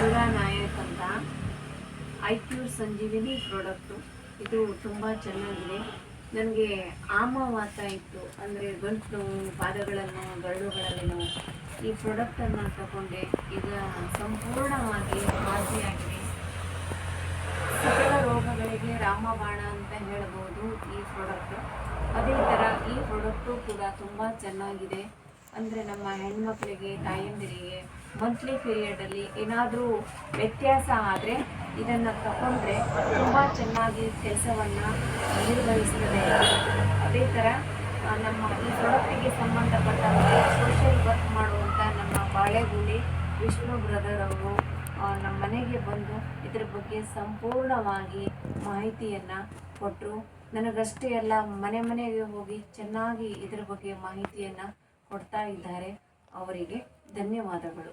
ಮುರುಘಾ ನಾಯಕ್ ಅಂತ ಐಕ್ಯೂರ್ ಸಂಜೀವಿನಿ ಪ್ರಾಡಕ್ಟು. ಇದು ತುಂಬ ಚೆನ್ನಾಗಿದೆ. ನನಗೆ ಆಮವಾತ ಇತ್ತು, ಅಂದರೆ ಗಂಟು ನೋವು, ಪಾದಗಳನ್ನು ಗರಳುಗಳಲ್ಲಿ ಈ ಪ್ರಾಡಕ್ಟನ್ನು ತಗೊಂಡೆ. ಈಗ ಸಂಪೂರ್ಣವಾಗಿ ವಾಸಿಯಾಗಿದೆ. ಸಕಲ ರೋಗಗಳಿಗೆ ರಾಮಬಾಣ ಅಂತ ಹೇಳ್ಬೋದು ಈ ಪ್ರಾಡಕ್ಟ್. ಅದೇ ಥರ ಈ ಪ್ರಾಡಕ್ಟು ಕೂಡ ತುಂಬ ಚೆನ್ನಾಗಿದೆ. ಅಂದರೆ ನಮ್ಮ ಹೆಣ್ಮಕ್ಳಿಗೆ, ತಾಯಂದಿರಿಗೆ ಮಂತ್ಲಿ ಪೀರಿಯಡಲ್ಲಿ ಏನಾದರೂ ವ್ಯತ್ಯಾಸ ಆದರೆ ಇದನ್ನು ತಗೊಂಡ್ರೆ ತುಂಬ ಚೆನ್ನಾಗಿ ಕೆಲಸವನ್ನು ನಿರ್ವಹಿಸ್ತದೆ. ಅದೇ ಥರ ನಮ್ಮ ಈ ಪ್ರಾಡಕ್ಟಿಗೆ ಸಂಬಂಧಪಟ್ಟಂತೆ ಸೋಷಿಯಲ್ ವರ್ಕ್ ಮಾಡುವಂಥ ನಮ್ಮ ಬಾಳೆಗುಳಿ ವಿಷ್ಣು ಬ್ರದರ್ ಅವರು ನಮ್ಮ ಮನೆಗೆ ಬಂದು ಇದ್ರ ಬಗ್ಗೆ ಸಂಪೂರ್ಣವಾಗಿ ಮಾಹಿತಿಯನ್ನು ಕೊಟ್ಟರು. ನನಗಷ್ಟೇ ಅಲ್ಲ, ಮನೆ ಮನೆಗೆ ಹೋಗಿ ಚೆನ್ನಾಗಿ ಇದ್ರ ಬಗ್ಗೆ ಮಾಹಿತಿಯನ್ನು ಕೊಡ್ತಾ ಇದ್ದಾರೆ. ಅವರಿಗೆ ಧನ್ಯವಾದಗಳು.